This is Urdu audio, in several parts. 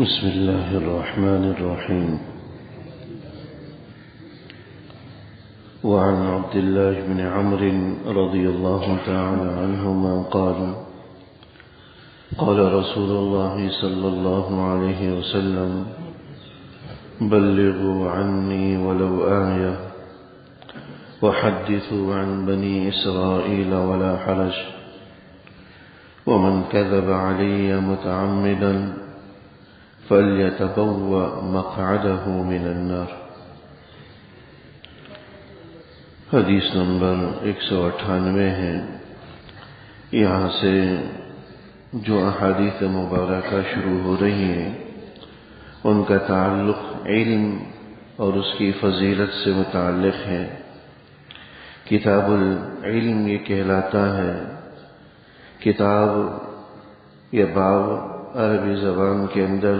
بسم الله الرحمن الرحيم. وعن عبد الله بن عمرو رضي الله تعالى عنهما قال قال رسول الله صلى الله عليه وسلم: بلغوا عني ولو آية وحدثوا عن بني إسرائيل ولا حرج، ومن كذب علي متعمدا فليتبوأ مقعده من النار۔ حدیث نمبر 198 ہے۔ یہاں سے جو احادیث مبارکہ شروع ہو رہی ہیں ان کا تعلق علم اور اس کی فضیلت سے متعلق ہے۔ کتاب العلم یہ کہلاتا ہے۔ کتاب یا باب عربی زبان کے اندر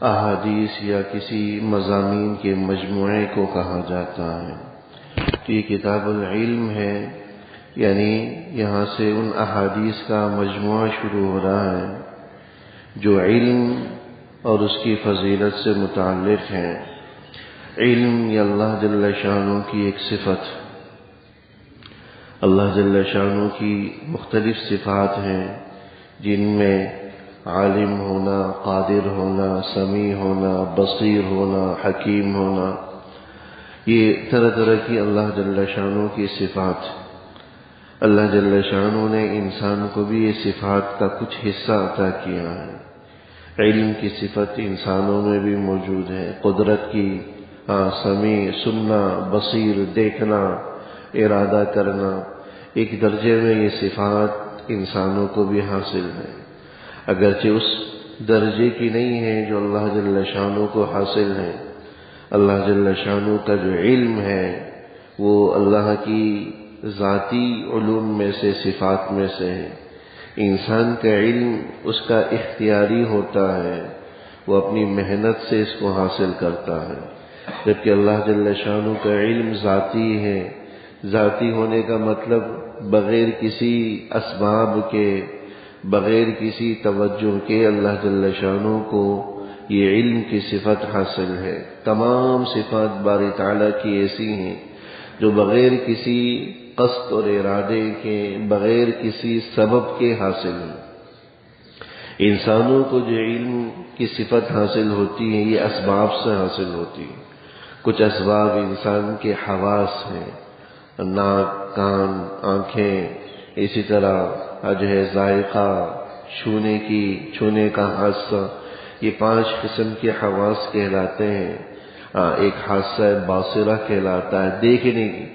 احادیث یا کسی مضامین کے مجموعے کو کہا جاتا ہے۔ تو یہ کتاب العلم ہے، یعنی یہاں سے ان احادیث کا مجموعہ شروع ہو رہا ہے جو علم اور اس کی فضیلت سے متعلق ہے۔ علم یا اللہ جل شانہ کی ایک صفت۔ اللہ جل شانہ کی مختلف صفات ہیں جن میں عالم ہونا، قادر ہونا، سمیع ہونا، بصیر ہونا، حکیم ہونا، یہ طرح طرح کی اللہ جل شانہ کی صفات۔ اللہ جل شانہ نے انسان کو بھی یہ صفات کا کچھ حصہ عطا کیا ہے۔ علم کی صفت انسانوں میں بھی موجود ہے، قدرت کی، سمیع، سننا، بصیر، دیکھنا، ارادہ کرنا، ایک درجے میں یہ صفات انسانوں کو بھی حاصل ہے، اگرچہ اس درجے کی نہیں ہے جو اللہ جل شانہ کو حاصل ہے۔ اللہ جل شانہ کا جو علم ہے وہ اللہ کی ذاتی علوم میں سے، صفات میں سے ہے۔ انسان کا علم اس کا اختیاری ہوتا ہے، وہ اپنی محنت سے اس کو حاصل کرتا ہے، جبکہ اللہ جل شانہ کا علم ذاتی ہے۔ ذاتی ہونے کا مطلب بغیر کسی اسباب کے، بغیر کسی توجہ کے اللہ جل شانہ کو یہ علم کی صفت حاصل ہے۔ تمام صفات باری تعالیٰ کی ایسی ہیں جو بغیر کسی قصد اور ارادے کے، بغیر کسی سبب کے حاصل ہیں۔ انسانوں کو جو علم کی صفت حاصل ہوتی ہے یہ اسباب سے حاصل ہوتی ہے۔ کچھ اسباب انسان کے حواس ہیں، ناک، کان، آنکھیں، اسی طرح جو ہے ذائقہ، چھونے کا حادثہ، یہ 5 قسم کے حواس کہلاتے ہیں۔ ایک حادثہ باصرہ کہلاتا ہے، دیکھنے کی۔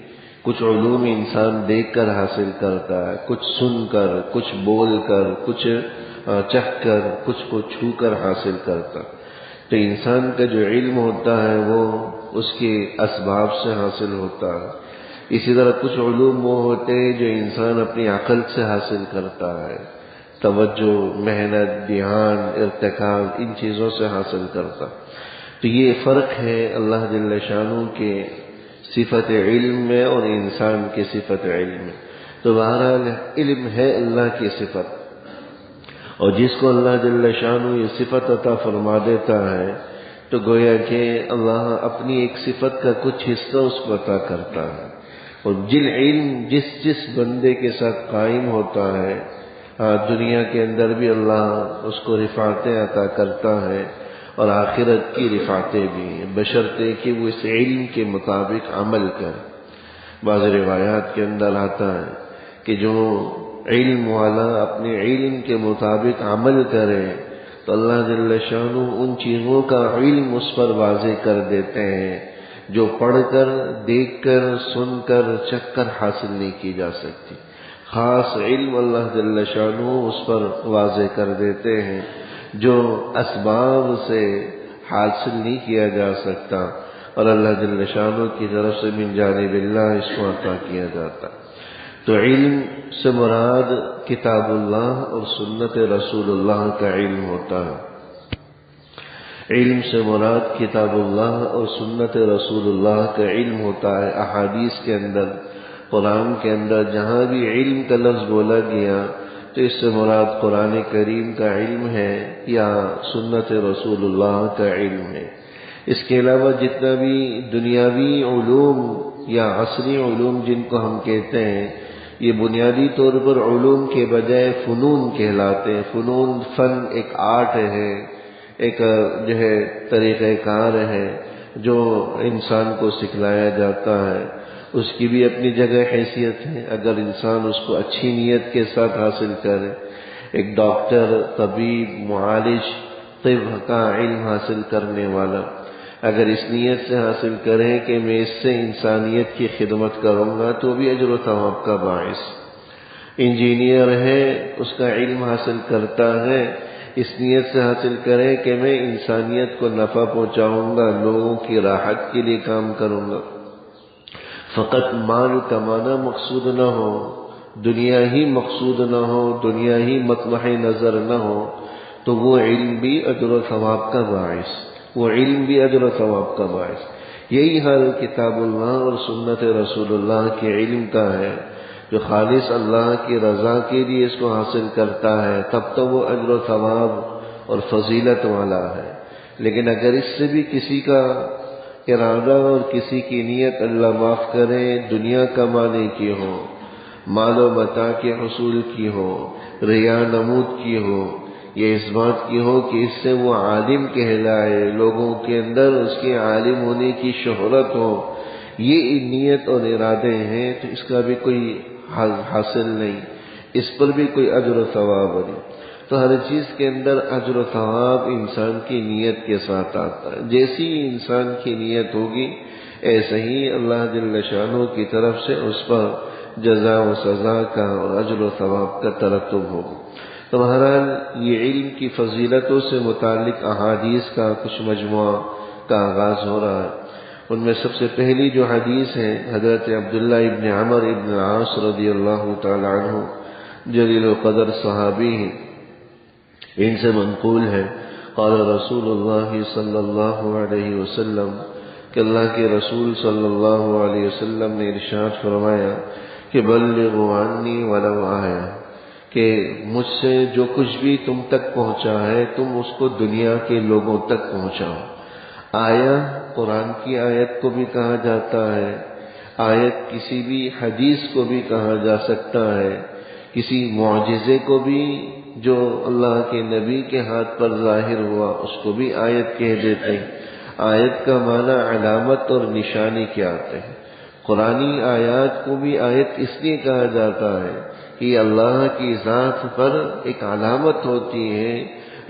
کچھ علوم انسان دیکھ کر حاصل کرتا ہے، کچھ سن کر، کچھ بول کر، کچھ چکھ کر، کچھ کو چھو کر حاصل کرتا۔ تو انسان کا جو علم ہوتا ہے وہ اس کے اسباب سے حاصل ہوتا ہے۔ اسی طرح کچھ علوم وہ ہوتے ہیں جو انسان اپنی عقل سے حاصل کرتا ہے، توجہ، محنت، دھیان، ارتکاز، ان چیزوں سے حاصل کرتا۔ تو یہ فرق ہے اللہ جل شانہ کے صفت علم میں اور انسان کے صفت علم میں۔ تو بہرحال علم ہے اللہ کی صفت، اور جس کو اللہ جل شانہ یہ صفت عطا فرما دیتا ہے تو گویا کہ اللہ اپنی ایک صفت کا کچھ حصہ اس کو عطا کرتا ہے۔ اور علم جس بندے کے ساتھ قائم ہوتا ہے، دنیا کے اندر بھی اللہ اس کو رفعتیں عطا کرتا ہے اور آخرت کی رفعتیں بھی ہیں، بشرطے کہ وہ اس علم کے مطابق عمل کرے۔ بعض روایات کے اندر آتا ہے کہ جو علم والا اپنے علم کے مطابق عمل کرے تو اللہ جل شانہ ان چیزوں کا علم اس پر واضح کر دیتے ہیں جو پڑھ کر، دیکھ کر، سن کر، چکھ کر حاصل نہیں کی جا سکتی۔ خاص علم اللہ جل شانہ اس پر واضح کر دیتے ہیں جو اسباب سے حاصل نہیں کیا جا سکتا، اور اللہ جل شانہ کی طرف سے من جانب اللہ اس کو عطا کیا جاتا۔ تو علم سے مراد کتاب اللہ اور سنت رسول اللہ کا علم ہوتا ہے۔ علم سے مراد کتاب اللہ اور سنت رسول اللہ کا علم ہوتا ہے۔ احادیث کے اندر، قرآن کے اندر جہاں بھی علم کا لفظ بولا گیا تو اس سے مراد قرآن کریم کا علم ہے یا سنت رسول اللہ کا علم ہے۔ اس کے علاوہ جتنا بھی دنیاوی علوم یا عصری علوم جن کو ہم کہتے ہیں، یہ بنیادی طور پر علوم کے بجائے فنون کہلاتے ہیں۔ فنون، فن ایک آرٹ ہے، ایک جو ہے طریقہ کار ہے جو انسان کو سکھلایا جاتا ہے، اس کی بھی اپنی جگہ حیثیت ہے اگر انسان اس کو اچھی نیت کے ساتھ حاصل کرے۔ ایک ڈاکٹر، طبیب، معالج، طب کا علم حاصل کرنے والا اگر اس نیت سے حاصل کرے کہ میں اس سے انسانیت کی خدمت کروں گا تو بھی اجر و ثواب کا باعث۔ انجینئر ہے، اس کا علم حاصل کرتا ہے، اس نیت سے حاصل کرے کہ میں انسانیت کو نفع پہنچاؤں گا، لوگوں کی راحت کے لیے کام کروں گا۔ فقط مال کمانا مقصود نہ ہو، دنیا ہی مقصود نہ ہو، دنیا ہی مطمح نظر نہ ہو، تو وہ علم بھی اجر و ثواب کا باعث، وہ علم بھی اجر و ثواب کا باعث۔ یہی حال کتاب اللہ اور سنت رسول اللہ کے علم کا ہے۔ جو خالص اللہ کی رضا کے لیے اس کو حاصل کرتا ہے تب تو وہ اجر و ثواب اور فضیلت والا ہے، لیکن اگر اس سے بھی کسی کا ارادہ اور کسی کی نیت اللہ معاف کرے دنیا کمانے کی ہو، مال و متاع کے حصول کی ہو، ریا نمود کی ہو، یہ اس بات کی ہو کہ اس سے وہ عالم کہلائے، لوگوں کے اندر اس کے عالم ہونے کی شہرت ہو، یہ نیت اور ارادے ہیں، تو اس کا بھی کوئی حاصل نہیں، اس پر بھی کوئی اجر و ثواب نہیں۔ تو ہر چیز کے اندر اجر و ثواب انسان کی نیت کے ساتھ آتا ہے۔ جیسی انسان کی نیت ہوگی ایسے ہی اللہ جل شانہ کی طرف سے اس پر جزا و سزا کا اور اجر و ثواب کا ترتب ہوگا۔ تو بہرحال یہ علم کی فضیلتوں سے متعلق احادیث کا کچھ مجموعہ کا آغاز ہو رہا ہے۔ ان میں سب سے پہلی جو حدیث ہے حضرت عبداللہ ابن عمر ابن العاص رضی اللہ تعالی عنہ، جلیل القدر صحابی ہیں، ان سے منقول ہے قال رسول اللہ صلی اللہ علیہ وسلم کہ اللہ کے رسول صلی اللہ علیہ وسلم نے ارشاد فرمایا کہ بلغوا عنی ولو آیا، کہ مجھ سے جو کچھ بھی تم تک پہنچا ہے تم اس کو دنیا کے لوگوں تک پہنچاؤ۔ آیا قرآن کی آیت کو بھی کہا جاتا ہے، آیت کسی بھی حدیث کو بھی کہا جا سکتا ہے، کسی معجزے کو بھی جو اللہ کے نبی کے ہاتھ پر ظاہر ہوا اس کو بھی آیت کہہ دیتے ہیں۔ آیت کا معنی علامت اور نشانی کیا آتے ہیں۔ قرآنی آیات کو بھی آیت اس لیے کہا جاتا ہے کہ اللہ کی ذات پر ایک علامت ہوتی ہے،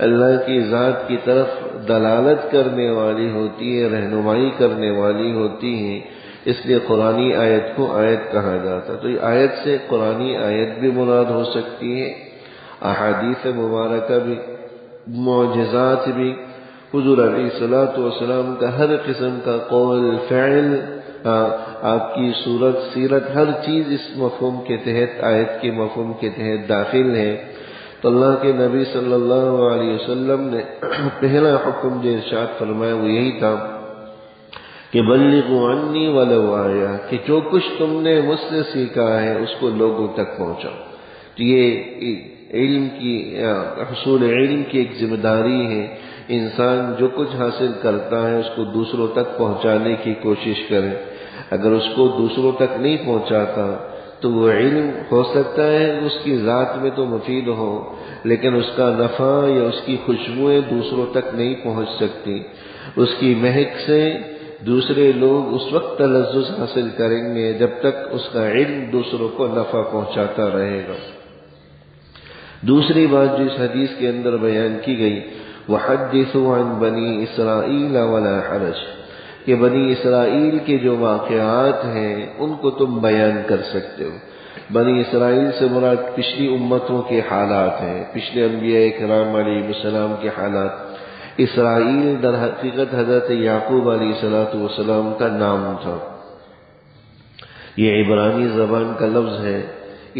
اللہ کی ذات کی طرف دلالت کرنے والی ہوتی ہے، رہنمائی کرنے والی ہوتی ہے، اس لیے قرآنی آیت کو آیت کہا جاتا ہے۔ تو یہ آیت سے قرآنی آیت بھی مراد ہو سکتی ہے، احادیث مبارکہ بھی، معجزات بھی، حضور علیہ الصلوۃ والسلام کا ہر قسم کا قول، فعل، آپ کی صورت، سیرت، ہر چیز اس مفہوم کے تحت، آیت کے مفہوم کے تحت داخل ہے۔ تو اللہ کے نبی صلی اللہ علیہ وسلم نے پہلا حکم جو ارشاد فرمایا وہ یہی تھا کہ بلغوا عنی ولو آیا، کہ جو کچھ تم نے مجھ سے سیکھا ہے اس کو لوگوں تک پہنچاؤ۔ تو یہ علم کی، حصول علم کی ایک ذمہ داری ہے، انسان جو کچھ حاصل کرتا ہے اس کو دوسروں تک پہنچانے کی کوشش کرے۔ اگر اس کو دوسروں تک نہیں پہنچاتا تو وہ علم ہو سکتا ہے اس کی ذات میں تو مفید ہو، لیکن اس کا نفع یا اس کی خوشبوئیں دوسروں تک نہیں پہنچ سکتی، اس کی مہک سے دوسرے لوگ اس وقت تلذذ حاصل کریں گے جب تک اس کا علم دوسروں کو نفع پہنچاتا رہے گا۔ دوسری بات جو اس حدیث کے اندر بیان کی گئی، وَحَدِّثُوا عَن بَنِي إِسْرَائِيلَ وَلَا حَرَجَ، کہ بنی اسرائیل کے جو واقعات ہیں ان کو تم بیان کر سکتے ہو۔ بنی اسرائیل سے مراد پچھلی امتوں کے حالات ہیں، پچھلے انبیاء کرام علیہ السلام کے حالات۔ اسرائیل در حقیقت حضرت یعقوب علیہ السلام کا نام تھا، یہ عبرانی زبان کا لفظ ہے۔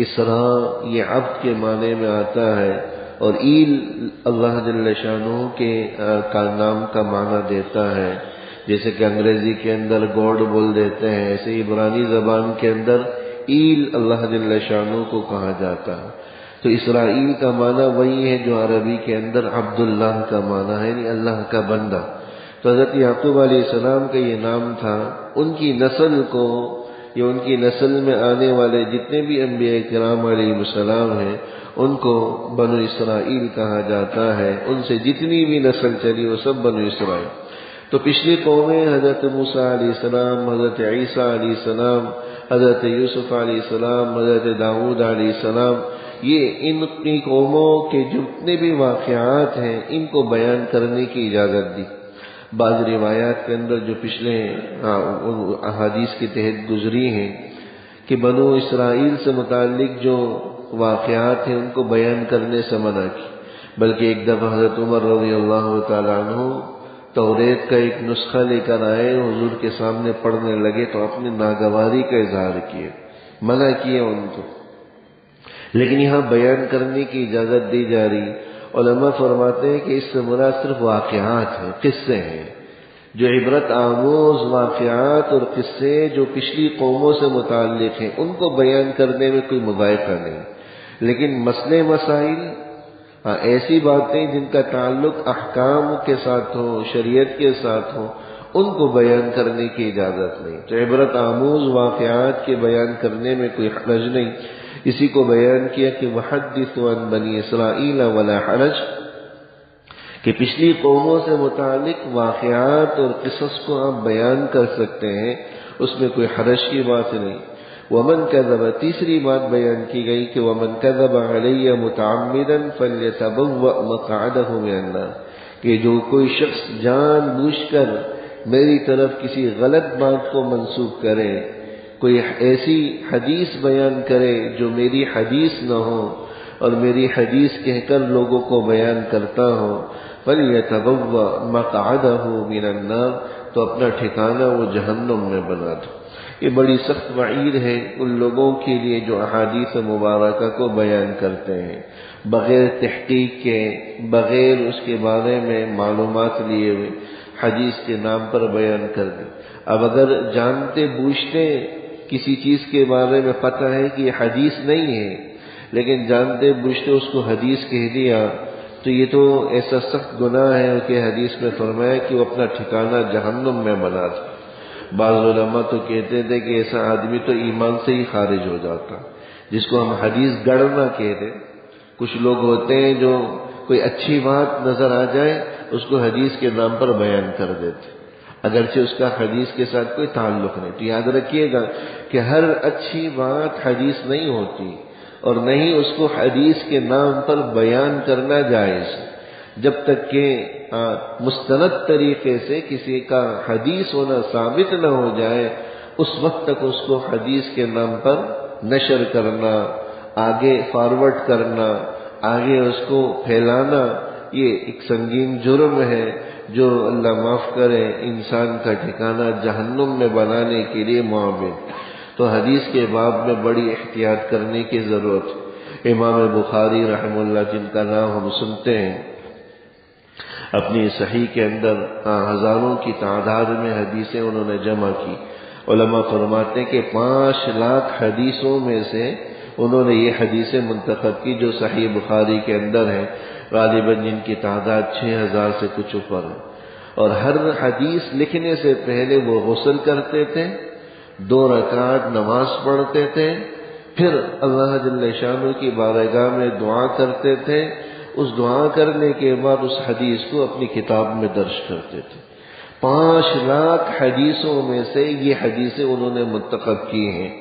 اسرا یہ عبد کے معنی میں آتا ہے، اور ایل اللہ جل شانہ کے کا نام کا معنی دیتا ہے، جیسے کہ انگریزی کے اندر گاڈ بول دیتے ہیں، ایسے عبرانی زبان کے اندر ایل اللہ جل شانہ کو کہا جاتا ہے۔ تو اسرائیل کا معنی وہی ہے جو عربی کے اندر عبداللہ کا معنی ہے، یعنی اللہ کا بندہ۔ تو حضرت یعقوب علیہ السلام کا یہ نام تھا۔ ان کی نسل کو یا ان کی نسل میں آنے والے جتنے بھی انبیاء کرام علیہ السلام ہیں ان کو بنو اسرائیل کہا جاتا ہے۔ ان سے جتنی بھی نسل چلی وہ سب بنو اسرائیل۔ تو پچھلی قومیں حضرت موسیٰ علیہ السلام، حضرت عیسیٰ علیہ السلام، حضرت یوسف علیہ السلام، حضرت داؤد علیہ السلام، یہ ان کی قوموں کے جتنے بھی واقعات ہیں ان کو بیان کرنے کی اجازت دی۔ بعض روایات کے اندر جو پچھلے احادیث کے تحت گزری ہیں کہ بنو اسرائیل سے متعلق جو واقعات ہیں ان کو بیان کرنے سے منع کی، بلکہ ایک دفعہ حضرت عمر رضی اللہ تعالیٰ عنہ توریت کا ایک نسخہ لے کر آئے، حضور کے سامنے پڑھنے لگے تو اپنے ناگواری کا اظہار کیے، منع کیے ان کو، لیکن یہاں بیان کرنے کی اجازت دی جا رہی۔ علماء فرماتے ہیں کہ اس سے مراد صرف واقعات ہیں، قصے ہیں، جو عبرت آموز واقعات اور قصے جو پچھلی قوموں سے متعلق ہیں ان کو بیان کرنے میں کوئی مذائقہ نہیں، لیکن مسئلے مسائل ایسی باتیں جن کا تعلق احکام کے ساتھ ہو، شریعت کے ساتھ ہو، ان کو بیان کرنے کی اجازت نہیں۔ تو عبرت آموز واقعات کے بیان کرنے میں کوئی حرج نہیں۔ اسی کو بیان کیا کہ وحدثوا عن بنی اسرائیل ولا حرج، کہ پچھلی قوموں سے متعلق واقعات اور قصص کو آپ بیان کر سکتے ہیں، اس میں کوئی حرج کی بات نہیں۔ ومن کذب، تیسری بات بیان کی گئی کہ ومن کذب علی متعمدا فلیتبوأ مقعدہ من النار، کہ جو کوئی شخص جان بوجھ کر میری طرف کسی غلط بات کو منسوب کرے، کوئی ایسی حدیث بیان کرے جو میری حدیث نہ ہو اور میری حدیث کہہ کر لوگوں کو بیان کرتا ہو، فَلْيَتَبَوَّأْ مَقْعَدَهُ مِنَ النَّارِ، تو اپنا ٹھکانہ وہ جہنم میں بنا دو۔ یہ بڑی سخت وعید ہے ان لوگوں کے لیے جو احادیث مبارکہ کو بیان کرتے ہیں بغیر تحقیق کے، بغیر اس کے بارے میں معلومات لیے ہوئے، حدیث کے نام پر بیان کر دیں۔ اب اگر جانتے بوجھتے کسی چیز کے بارے میں پتہ ہے کہ یہ حدیث نہیں ہے لیکن جانتے بوجھتے اس کو حدیث کہہ دیا تو یہ تو ایسا سخت گناہ ہے کہ حدیث میں فرمایا کہ وہ اپنا ٹھکانہ جہنم میں بنا دے۔ بعض علماء تو کہتے تھے کہ ایسا آدمی تو ایمان سے ہی خارج ہو جاتا، جس کو ہم حدیث گڑنا کہتے۔ کچھ لوگ ہوتے ہیں جو کوئی اچھی بات نظر آ جائے اس کو حدیث کے نام پر بیان کر دیتے، اگرچہ اس کا حدیث کے ساتھ کوئی تعلق نہیں۔ تو یاد رکھیے گا کہ ہر اچھی بات حدیث نہیں ہوتی اور نہیں اس کو حدیث کے نام پر بیان کرنا جائز، جب تک کہ مستند طریقے سے کسی کا حدیث ہونا ثابت نہ ہو جائے اس وقت تک اس کو حدیث کے نام پر نشر کرنا، آگے فارورڈ کرنا، آگے اس کو پھیلانا، یہ ایک سنگین جرم ہے جو اللہ معاف کرے انسان کا ٹھکانہ جہنم میں بنانے کے لیے معاون۔ تو حدیث کے باب میں بڑی احتیاط کرنے کی ضرورت ہے۔ امام بخاری رحمہ اللہ جن کا نام ہم سنتے ہیں، اپنی صحیح کے اندر ہزاروں کی تعداد میں حدیثیں انہوں نے جمع کی۔ علماء فرماتے ہیں کہ 5 لاکھ حدیثوں میں سے انہوں نے یہ حدیثیں منتخب کی جو صحیح بخاری کے اندر ہیں، غالباً جن کی تعداد 6000 سے کچھ اوپر ہے۔ اور ہر حدیث لکھنے سے پہلے وہ غسل کرتے تھے، 2 رکعت نماز پڑھتے تھے، پھر اللہ جل شانہ کی بارگاہ میں دعا کرتے تھے، اس دعا کرنے کے بعد اس حدیث کو اپنی کتاب میں درج کرتے تھے۔ 5 لاکھ حدیثوں میں سے یہ حدیثیں انہوں نے منتخب کی ہیں۔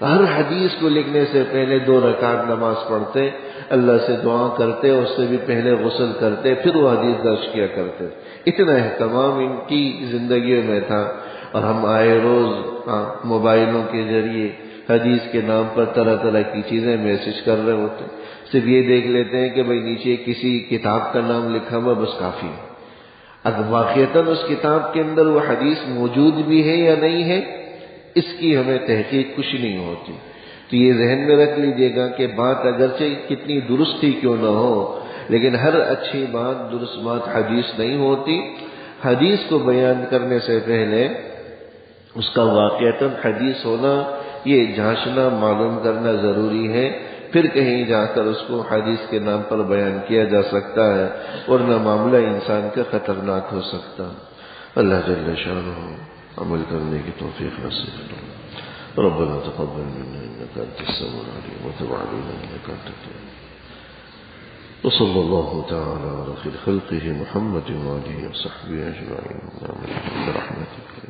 ہر حدیث کو لکھنے سے پہلے 2 رکعت نماز پڑھتے، اللہ سے دعا کرتے، اس سے بھی پہلے غسل کرتے، پھر وہ حدیث درج کیا کرتے۔ اتنا اہتمام ان کی زندگیوں میں تھا، اور ہم آئے روز موبائلوں کے ذریعے حدیث کے نام پر طرح طرح کی چیزیں میسج کر رہے ہوتے ہیں۔ صرف یہ دیکھ لیتے ہیں کہ بھئی نیچے کسی کتاب کا نام لکھا ہوا بس کافی ہے۔ اگر واقعتاً اس کتاب کے اندر وہ حدیث موجود بھی ہے یا نہیں ہے اس کی ہمیں تحقیق کچھ نہیں ہوتی۔ تو یہ ذہن میں رکھ لیجئے گا کہ بات اگرچہ کتنی درست ہی کیوں نہ ہو لیکن ہر اچھی بات درست بات حدیث نہیں ہوتی۔ حدیث کو بیان کرنے سے پہلے اس کا واقعتاً حدیث ہونا یہ جانچنا معلوم کرنا ضروری ہے پھر کہیں جا کر اس کو حدیث کے نام پر بیان کیا جا سکتا ہے، ورنہ معاملہ انسان کا خطرناک ہو سکتا ہے۔ اللہ جل شانہ عمل کرنے کی توفیق نصیب کرے۔ ربنا تقبل منا انك انت السميع العليم وتب علينا انك انت التواب، وصلى الله تعالى على خير خلقه محمد وآله وصحبه أجمعين، آمين برحمتك.